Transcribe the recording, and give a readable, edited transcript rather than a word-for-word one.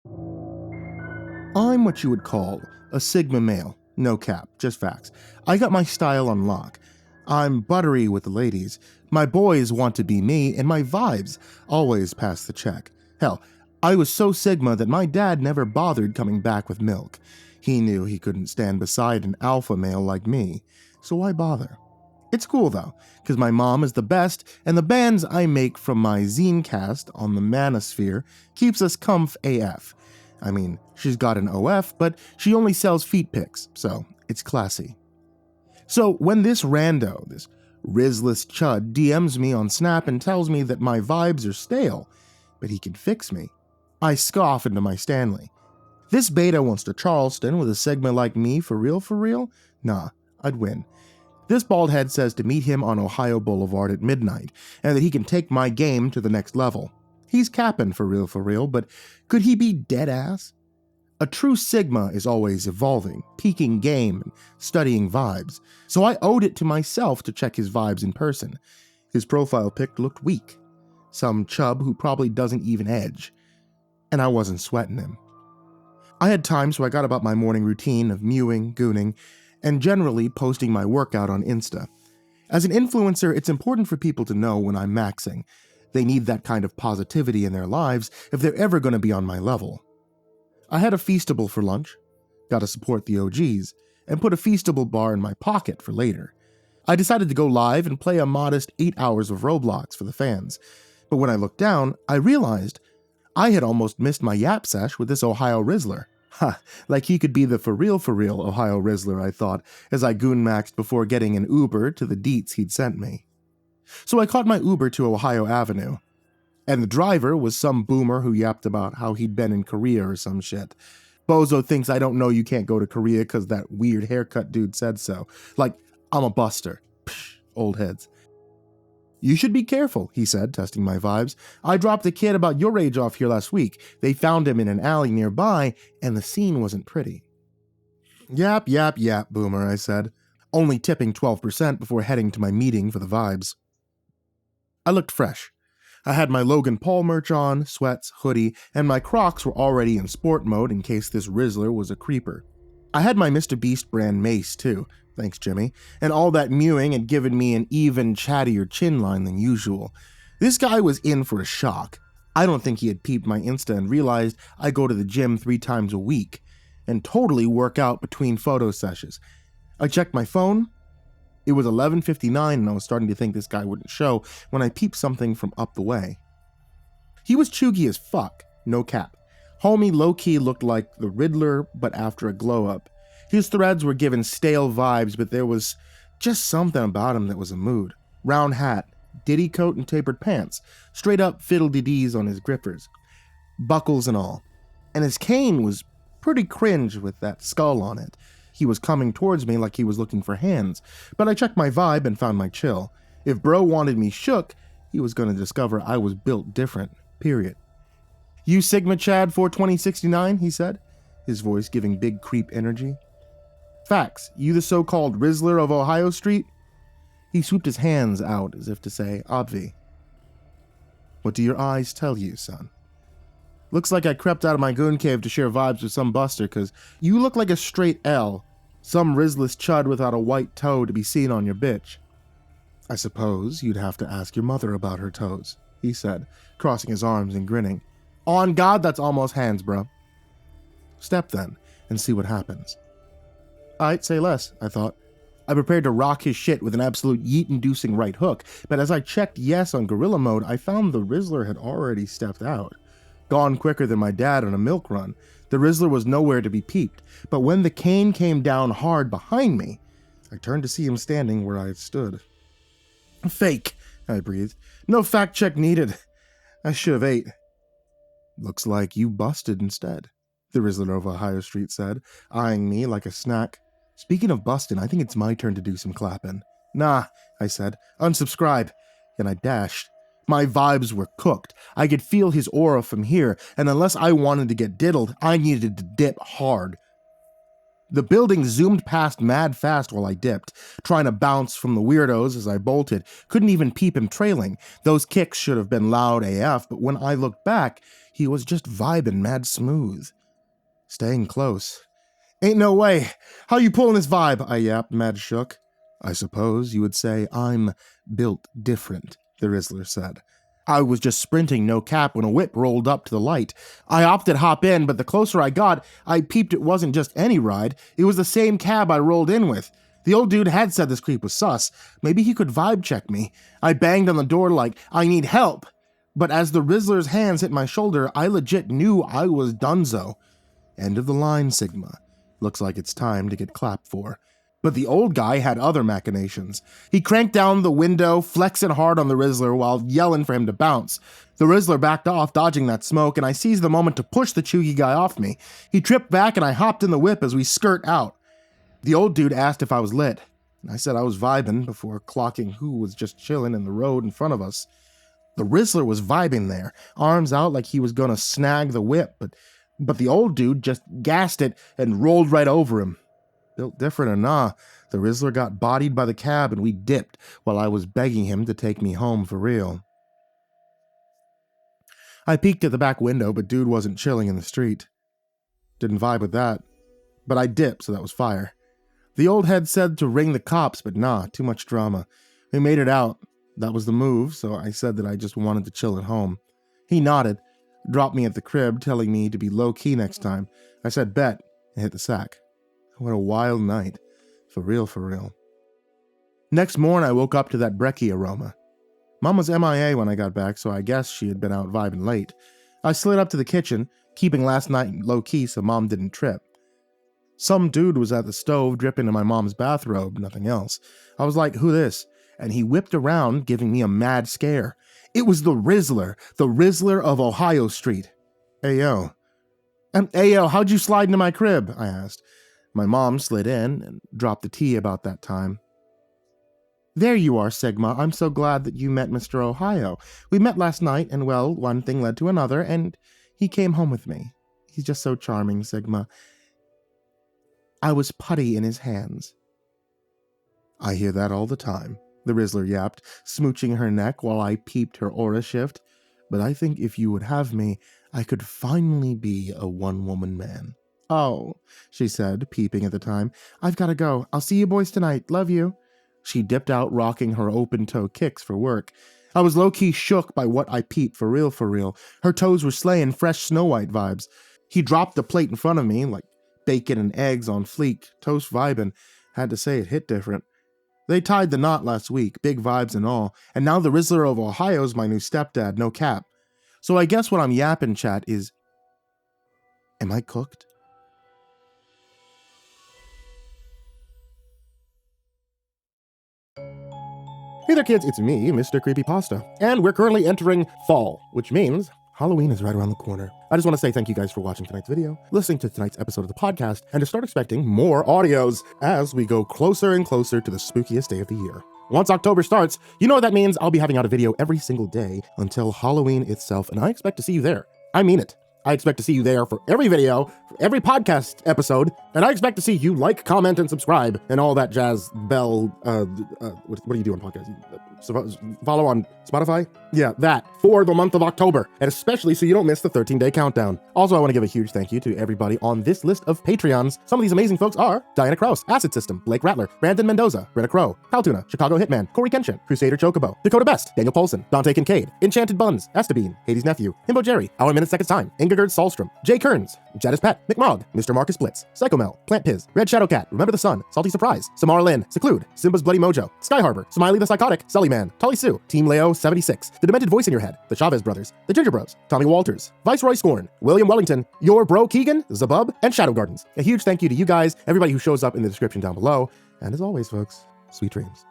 I'm what you would call a Sigma male. No cap, just facts. I got my style on lock. I'm buttery with the ladies. My boys want to be me, and my vibes always pass the check. Hell, I was so Sigma that my dad never bothered coming back with milk. He knew he couldn't stand beside an alpha male like me, so why bother? It's cool though, because my mom is the best, and the bands I make from my zine cast on the Manosphere keeps us comf AF. I mean, she's got an OF, but she only sells feet pics, so it's classy. So when this rando, this Rizzless chud, DMs me on Snap and tells me that my vibes are stale, but he can fix me, I scoff into my Stanley. This beta wants to Charleston with a Sigma like me for real? Nah, I'd win. This baldhead says to meet him on Ohio Boulevard at midnight, and that he can take my game to the next level. He's capping for real, but could he be dead ass? A true Sigma is always evolving, peaking game, and studying vibes, so I owed it to myself to check his vibes in person. His profile pic looked weak. Some chub who probably doesn't even edge. And I wasn't sweating him. I had time, so I got about my morning routine of mewing, gooning, and generally posting my workout on Insta. As an influencer, it's important for people to know when I'm maxing. They need that kind of positivity in their lives if they're ever going to be on my level. I had a Feastable for lunch, got to support the OGs, and put a Feastable bar in my pocket for later. I decided to go live and play a modest 8 hours of Roblox for the fans, but when I looked down, I realized I had almost missed my yap sesh with this Ohio Rizzler. Ha, like he could be the for real Ohio Rizzler, I thought, as I goon-maxed before getting an Uber to the deets he'd sent me. So I caught my Uber to Ohio Avenue, and the driver was some boomer who yapped about how he'd been in Korea or some shit. Bozo thinks I don't know you can't go to Korea because that weird haircut dude said so. Like, I'm a buster. Psh, old heads. You should be careful, he said, testing my vibes. I dropped a kid about your age off here last week. They found him in an alley nearby, and the scene wasn't pretty. Yap, boomer, I said, only tipping 12% before heading to my meeting for the vibes. I looked fresh. I had my Logan Paul merch on, sweats, hoodie, and my Crocs were already in sport mode in case this Rizzler was a creeper. I had my Mr. Beast brand mace too, thanks Jimmy, and all that mewing had given me an even chattier chin line than usual. This guy was in for a shock. I don't think he had peeped my Insta and realized I go to the gym 3 times a week, and totally work out between photo sessions. I checked my phone. It was 11:59 and I was starting to think this guy wouldn't show when I peeped something from up the way. He was chuggy as fuck, no cap. Homie low-key looked like the Riddler, but after a glow-up. His threads were giving stale vibes, but there was just something about him that was a mood. Round hat, ditty coat and tapered pants, straight up fiddle-dee-dees on his grippers, buckles and all. And his cane was pretty cringe with that skull on it. He was coming towards me like he was looking for hands, but I checked my vibe and found my chill. If bro wanted me shook, he was going to discover I was built different, period. You Sigma Chad 42069, he said, his voice giving big creep energy. Facts, you the so-called Rizzler of Ohio Street? He swooped his hands out as if to say, obvi. What do your eyes tell you, son? Looks like I crept out of my goon cave to share vibes with some buster, cause you look like a straight L, some Rizzless chud without a white toe to be seen on your bitch. I suppose you'd have to ask your mother about her toes, he said, crossing his arms and grinning. On God, that's almost hands, bro. Step then, and see what happens. I'd say less, I thought. I prepared to rock his shit with an absolute yeet-inducing right hook, but as I checked yes on gorilla mode, I found the Rizzler had already stepped out. Gone quicker than my dad on a milk run, the Rizzler was nowhere to be peeped, but when the cane came down hard behind me, I turned to see him standing where I had stood. Fake, I breathed. No fact check needed. I should have ate. Looks like you busted instead, the Rizzler of Ohio Street said, eyeing me like a snack. Speaking of bustin', I think it's my turn to do some clapping. Nah, I said. Unsubscribe. And I dashed. My vibes were cooked. I could feel his aura from here, and unless I wanted to get diddled, I needed to dip hard. The building zoomed past mad fast while I dipped, trying to bounce from the weirdos as I bolted. Couldn't even peep him trailing. Those kicks should have been loud AF, but when I looked back, he was just vibing mad smooth. Staying close. Ain't no way. How you pulling this vibe? I yapped, mad shook. I suppose you would say I'm built different, the Rizzler said. I was just sprinting, no cap, when a whip rolled up to the light. I opted hop in, but the closer I got, I peeped it wasn't just any ride. It was the same cab I rolled in with. The old dude had said this creep was sus. Maybe he could vibe check me. I banged on the door like, I need help. But as the Rizzler's hands hit my shoulder, I legit knew I was donezo. End of the line, Sigma. Looks like it's time to get clapped for. But the old guy had other machinations. He cranked down the window, flexing hard on the Rizzler while yelling for him to bounce. The Rizzler backed off, dodging that smoke, and I seized the moment to push the chuggy guy off me. He tripped back and I hopped in the whip as we skirt out. The old dude asked if I was lit. I said I was vibing before clocking who was just chilling in the road in front of us. The Rizzler was vibing there, arms out like he was gonna snag the whip, but the old dude just gassed it and rolled right over him. Built different or nah, the Rizzler got bodied by the cab and we dipped while I was begging him to take me home for real. I peeked at the back window, but dude wasn't chilling in the street. Didn't vibe with that. But I dipped, so that was fire. The old head said to ring the cops, but nah, too much drama. We made it out. That was the move, so I said that I just wanted to chill at home. He nodded, dropped me at the crib, telling me to be low-key next time. I said bet, and hit the sack. What a wild night. For real, for real. Next morning, I woke up to that brekkie aroma. Mom was MIA when I got back, so I guess she had been out vibing late. I slid up to the kitchen, keeping last night low-key so Mom didn't trip. Some dude was at the stove dripping in my mom's bathrobe, nothing else. I was like, who this? And he whipped around, giving me a mad scare. It was the Rizzler of Ohio Street. Ayo. Ayo, how'd you slide into my crib? I asked. My mom slid in and dropped the tea about that time. There you are, Sigma. I'm so glad that you met Mr. Ohio. We met last night, and well, one thing led to another, and he came home with me. He's just so charming, Sigma. I was putty in his hands. I hear that all the time, the Rizzler yapped, smooching her neck while I peeped her aura shift. But I think if you would have me, I could finally be a one-woman man. Oh, she said, peeping at the time. I've got to go. I'll see you boys tonight. Love you. She dipped out, rocking her open-toe kicks for work. I was low-key shook by what I peeped for real, for real. Her toes were slaying fresh Snow White vibes. He dropped the plate in front of me, like bacon and eggs on fleek, toast vibing. Had to say it hit different. They tied the knot last week, big vibes and all, and now the Rizzler of Ohio's my new stepdad, no cap. So I guess what I'm yapping, chat, is... Am I cooked? Hey there kids, it's me, MrCreepyPasta, and we're currently entering fall, which means Halloween is right around the corner. I just want to say thank you guys for watching tonight's video, listening to tonight's episode of the podcast, and to start expecting more audios as we go closer and closer to the spookiest day of the year. Once October starts, you know what that means. I'll be having out a video every single day until Halloween itself, and I expect to see you there. I mean it. I expect to see you there for every video, for every podcast episode, and I expect to see you like, comment, and subscribe, and all that jazz bell, what do you do on podcasts? Follow on Spotify? Yeah, that, for the month of October, and especially so you don't miss the 13-day countdown. Also, I want to give a huge thank you to everybody on this list of Patreons. Some of these amazing folks are Diana Kraus, AcidSystem, Blake Rattler, Brandon Mendoza, Brenna, Caltuna, ChicagoHitman, CoryxKenshin, CrusaderChocobo, Dakota Best, Daniel Poulsen, Dante Kinkade, Enchanted Buns, Estebean, Hades' Nephew, Himbo Jerry, Our Minute Seconds Time, Ingegerd Solstrom, Jay Kearns, Jadis Pet, McMog, Mr. Marcus Blitz, Psychomel, Plant Piz, Red Shadow Cat, Remember the Sun, Salty Surprise, Samar Lynn, Seclude, Simba's Bloody Mojo, Sky Harbor, Smiley the Psychotic, Sully Man, Tully Sue, Team Leo 76, The Demented Voice in Your Head, The Chavez Brothers, The Ginger Bros, Tommy Walters, Viceroy Scorn, William Wellington, Your Bro Keegan, Zabub, and Shadow Gardens. A huge thank you to you guys, everybody who shows up in the description down below, and as always, folks, sweet dreams.